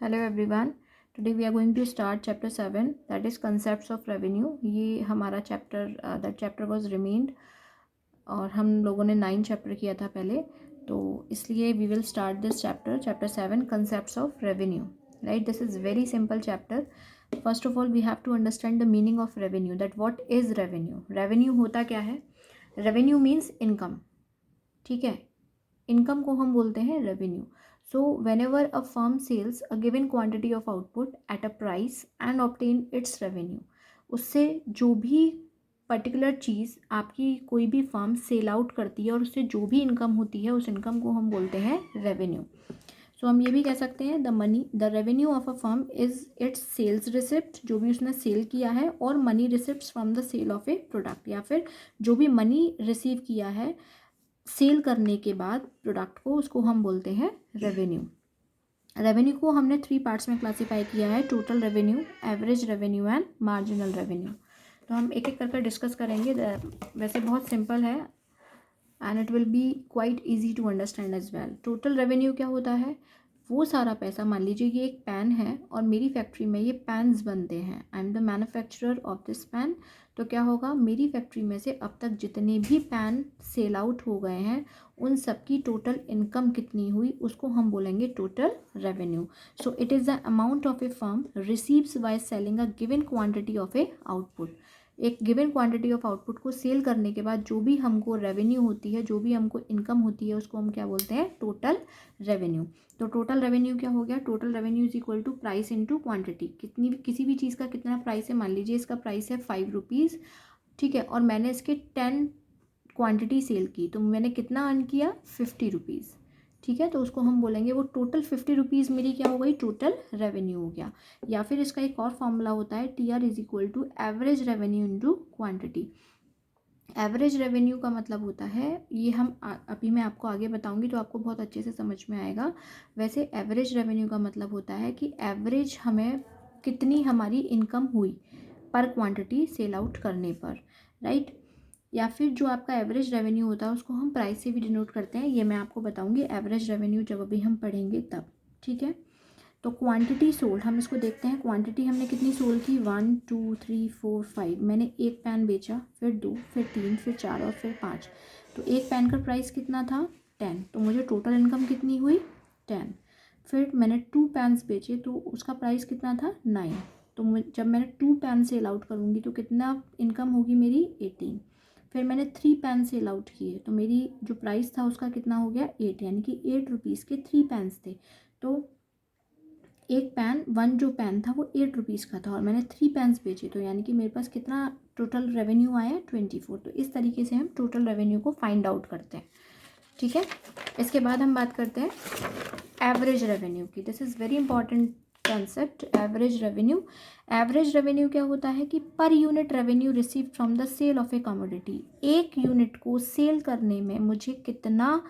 Hello everyone. Today we are going to start chapter 7, that is concepts of revenue. ये हमारा chapter that chapter was remained और हम लोगों ने 9 chapter किया था पहले, तो इसलिए we will start this chapter 7 concepts of revenue. Right, this is very simple chapter. First of all we have to understand the meaning of revenue, that what is revenue. Revenue होता क्या है? Revenue means income. ठीक है, income को हम बोलते हैं revenue. So whenever a firm sells a given quantity of output at a price and obtain its revenue, उससे जो भी पर्टिकुलर चीज़ आपकी कोई भी फर्म सेल आउट करती है और उससे जो भी इनकम होती है उस इनकम को हम बोलते हैं रेवेन्यू. सो हम ये भी कह सकते हैं the revenue of a firm is its sales receipt, जो भी उसने सेल किया है, और money receipt from the sale of a product, या फिर जो भी मनी रिसीव किया है सेल करने के बाद प्रोडक्ट को, उसको हम बोलते हैं रेवेन्यू. रेवेन्यू को हमने 3 पार्ट्स में क्लासीफाई किया है: total revenue, average revenue and marginal revenue. तो हम एक एक करके डिस्कस करेंगे. वैसे बहुत सिंपल है and it will be quite easy to understand as well. Total revenue क्या होता है? वो सारा पैसा, मान लीजिए ये एक पैन है और मेरी फैक्ट्री में ये पैन्स बनते हैं, I am the manufacturer of this pan. तो क्या होगा, मेरी फैक्ट्री में से अब तक जितने भी पैन सेल आउट हो गए हैं उन सब की टोटल इनकम कितनी हुई, उसको हम बोलेंगे total revenue. So it is the amount of A firm receives by selling a given quantity of A output. एक गिवन क्वांटिटी ऑफ आउटपुट को सेल करने के बाद जो भी हमको रेवेन्यू होती है, जो भी हमको इनकम होती है, उसको हम क्या बोलते हैं? Total revenue. तो टोटल रेवेन्यू क्या हो गया? Total revenue is equal to price into quantity. कितनी भी, किसी भी चीज़ का कितना प्राइस है, मान लीजिए इसका प्राइस है 5 रुपीज़, ठीक है, और मैंने इसके 10 क्वांटिटी सेल की, तो मैंने कितना अर्न किया? 50 रुपीज़. ठीक है, तो उसको हम बोलेंगे वो टोटल 50 रुपीज़ मेरी क्या हो गई? टोटल रेवेन्यू हो गया. या फिर इसका एक और फॉर्मूला होता है, TR is equal to average revenue into quantity. Average revenue का मतलब होता है, ये हम अभी मैं आपको आगे बताऊंगी तो आपको बहुत अच्छे से समझ में आएगा. वैसे एवरेज रेवेन्यू का मतलब होता है कि एवरेज हमें कितनी हमारी इनकम हुई पर क्वांटिटी सेल आउट करने पर, राइट. या फिर जो आपका एवरेज रेवेन्यू होता है उसको हम प्राइस से भी डिनोट करते हैं. ये मैं आपको बताऊंगी एवरेज रेवेन्यू जब अभी हम पढ़ेंगे तब. ठीक है, तो क्वांटिटी सोल्ड, हम इसको देखते हैं. क्वांटिटी हमने कितनी सोल्ड की? 1 2 3 4 5. मैंने एक पैन बेचा, फिर 2, फिर 3, फिर 4 और फिर 5. तो एक पैन का प्राइस कितना था? 10. तो मुझे टोटल इनकम कितनी हुई? 10. फिर मैंने 2 पैन्स बेचे तो उसका प्राइस कितना था? 9. तो जब मैंने 2 पैन सेल आउट करूँगी तो कितना इनकम होगी मेरी? 18. फिर मैंने 3 पैन सेल आउट किए तो मेरी जो प्राइस था उसका कितना हो गया? 8, यानी कि 8 रुपीज़ के 3 पैन्स थे. तो एक पैन, वन जो पैन था वो 8 रुपीज़ का था और मैंने 3 पैन्स बेचे, तो यानी कि मेरे पास कितना टोटल रेवेन्यू आया? 24. तो इस तरीके से हम टोटल रेवेन्यू को फाइंड आउट करते हैं. ठीक है, इसके बाद हम बात करते हैं एवरेज रेवेन्यू की. This is very important concept, average revenue. Average revenue क्या होता है कि per unit revenue receive from the sale of a commodity. एक यूनिट को सेल करने में मुझे कितना,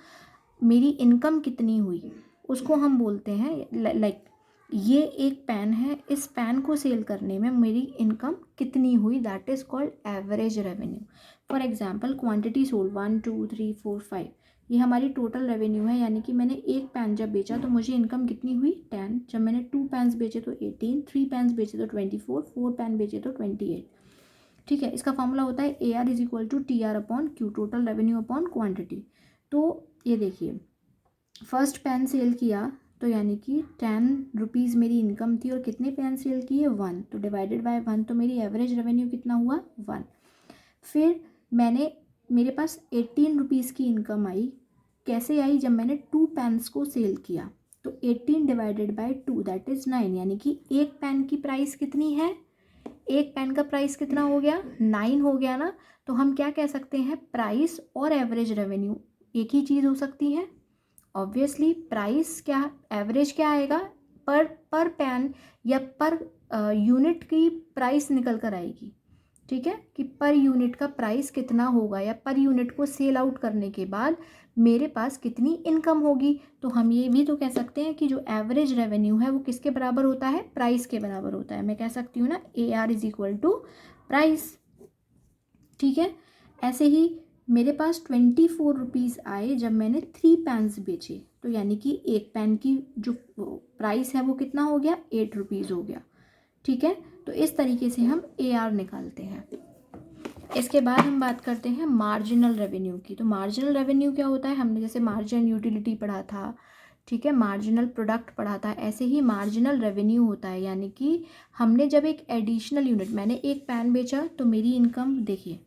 मेरी इनकम कितनी हुई, उसको हम बोलते हैं. लाइक ये एक पैन है, इस पैन को सेल करने में मेरी इनकम कितनी हुई, that is called average revenue. For example quantity sold 1 2 3 4 5, ये हमारी टोटल रेवेन्यू है. यानी कि मैंने एक पैन जब बेचा तो मुझे इनकम कितनी हुई? 10. जब मैंने 2 पैन्स बेचे तो 18, 3 पैन्स बेचे तो 24, 4 पैन बेचे तो 28. ठीक है, इसका फॉर्मूला होता है AR is equal to TR upon Q, total revenue upon quantity. तो ये देखिए, फर्स्ट पैन सेल किया तो यानी कि 10 रुपीज़ मेरी इनकम थी और कितने पैन सेल किए? 1. तो डिवाइडेड बाय 1, तो मेरी एवरेज रेवेन्यू कितना हुआ? 1. फिर मेरे पास 18 रुपीज़ की इनकम आई. कैसे आई? जब मैंने 2 पैन्स को सेल किया. तो 18 डिवाइडेड बाय 2 दैट इज़ 9, यानी कि एक पैन की प्राइस कितनी है? एक पेन का प्राइस कितना हो गया? 9 हो गया ना. तो हम क्या कह सकते हैं? प्राइस और एवरेज रेवेन्यू एक ही चीज़ हो सकती है. ऑब्वियसली प्राइस क्या, एवरेज क्या आएगा? पर पैन या पर यूनिट की प्राइस निकल कर आएगी. ठीक है, कि पर यूनिट का प्राइस कितना होगा या पर यूनिट को सेल आउट करने के बाद मेरे पास कितनी इनकम होगी. तो हम ये भी तो कह सकते हैं कि जो एवरेज रेवेन्यू है वो किसके बराबर होता है? प्राइस के बराबर होता है. मैं कह सकती हूँ ना, AR is equal to price. ठीक है, ऐसे ही मेरे पास 24 रुपीज़ आए जब मैंने 3 पैन्स बेचे. तो यानी कि एक पेन की जो प्राइस है वो कितना हो गया, 8 रुपीज़ हो गया। ठीक है, तो इस तरीके से हम AR निकालते हैं। इसके बाद हम बात करते हैं मार्जिनल रेवेन्यू की। तो मार्जिनल रेवेन्यू क्या होता है, हमने जैसे मार्जिनल यूटिलिटी पढ़ा था, ठीक है, मार्जिनल प्रोडक्ट पढ़ा था, ऐसे ही मार्जिनल रेवेन्यू होता है। यानी कि हमने जब एक एडिशनल यूनिट, मैंने एक पेन बेचा तो मेरी इनकम देखिए,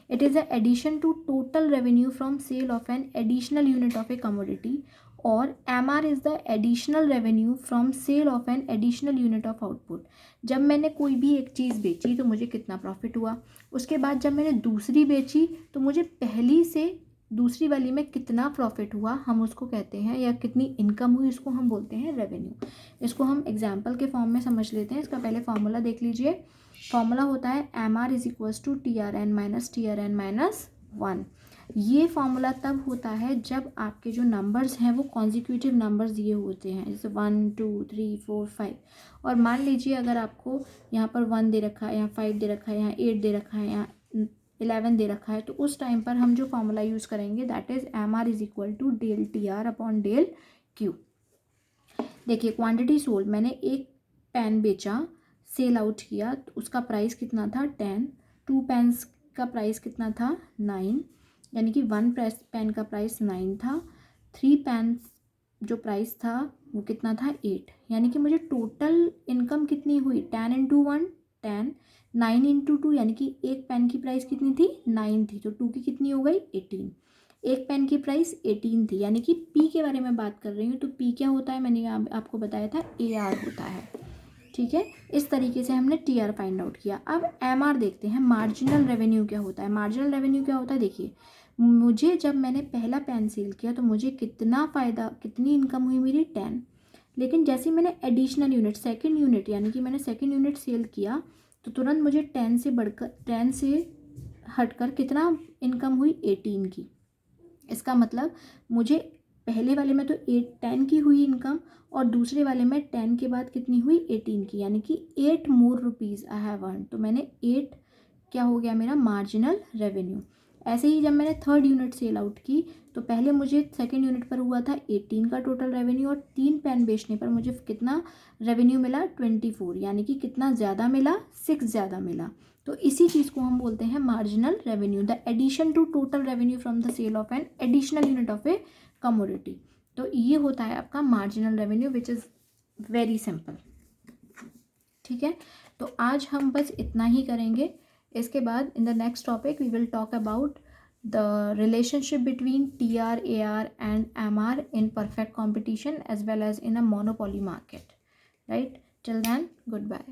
it is a addition to total revenue from sale of an additional unit of a commodity, और MR is the additional revenue from sale of an additional unit of output. जब मैंने कोई भी एक चीज़ बेची तो मुझे कितना प्रॉफिट हुआ, उसके बाद जब मैंने दूसरी बेची तो मुझे पहली से दूसरी वाली में कितना प्रॉफिट हुआ, हम उसको कहते हैं, या कितनी इनकम हुई, इसको हम बोलते हैं रेवेन्यू। इसको हम एग्जाम्पल के फॉर्म में समझ लेते हैं। इसका पहले फॉर्मूला देख लीजिए। फॉर्मूला होता है MR is equals to TRN minus TRN minus 1। ये फॉर्मूला तब होता है जब आपके जो नंबर्स हैं वो कॉन्जिक्यूटिव नंबर्स दिए होते हैं, जैसे 1 2 3 4 5। और मान लीजिए अगर आपको यहाँ पर 1 दे रखा है, यहाँ 5 दे रखा है, यहाँ 8 दे रखा है, यहाँ 11 दे रखा है, तो उस टाइम पर हम जो फॉर्मूला यूज़ करेंगे that is MR is equal to del TR upon del Q। देखिए क्वांटिटी सोल्ड, मैंने एक पेन बेचा, सेल आउट किया, तो उसका प्राइस कितना था 10। 2 पेन्स का प्राइस कितना था 9, यानी कि 1 पेन का प्राइस 9 था। 3 पेन्स जो प्राइस था वो कितना था 8, यानी कि मुझे टोटल इनकम कितनी हुई, 10 इंटू 1 10, 9 इंटू 2, यानी कि एक पेन की प्राइस कितनी थी 9 थी, तो 2 की कितनी हो गई 18। एक पेन की प्राइस 18 थी, यानी कि P के बारे में बात कर रही हूँ, तो P क्या होता है, मैंने आपको बताया था AR होता है। ठीक है, इस तरीके से हमने TR फाइंड आउट किया। अब MR देखते हैं, मार्जिनल रेवेन्यू क्या होता है। मार्जिनल रेवेन्यू क्या होता है, देखिए मुझे जब मैंने पहला पेन सेल किया तो मुझे कितना फ़ायदा, कितनी इनकम हुई मेरी 10, लेकिन जैसे मैंने एडिशनल यूनिट, सेकंड यूनिट, यानी कि मैंने सेकंड यूनिट सेल किया तो तुरंत मुझे 10 से बढ़कर, 10 से हटकर कितना इनकम हुई 18 की। इसका मतलब मुझे पहले वाले में तो 10 की हुई इनकम, और दूसरे वाले में 10 के बाद कितनी हुई 18 की, यानी कि 8 मोर रुपीज़ आई हैव अर्न। तो मैंने 8 क्या हो गया मेरा मार्जिनल रेवेन्यू। ऐसे ही जब मैंने थर्ड यूनिट सेल आउट की तो पहले मुझे सेकंड यूनिट पर हुआ था 18 का टोटल रेवेन्यू, और 3 पेन बेचने पर मुझे कितना रेवेन्यू मिला 24, यानी कि कितना ज़्यादा मिला 6 ज़्यादा मिला। तो इसी चीज़ को हम बोलते हैं marginal revenue, the addition to total revenue from the sale of an additional unit of a commodity. तो ये होता है आपका marginal revenue which is very simple. ठीक है, तो आज हम बस इतना ही करेंगे। इसके बाद in the next topic we will talk about the relationship between TR, AR and MR in perfect competition as well as in a monopoly market. Right? Till then, goodbye.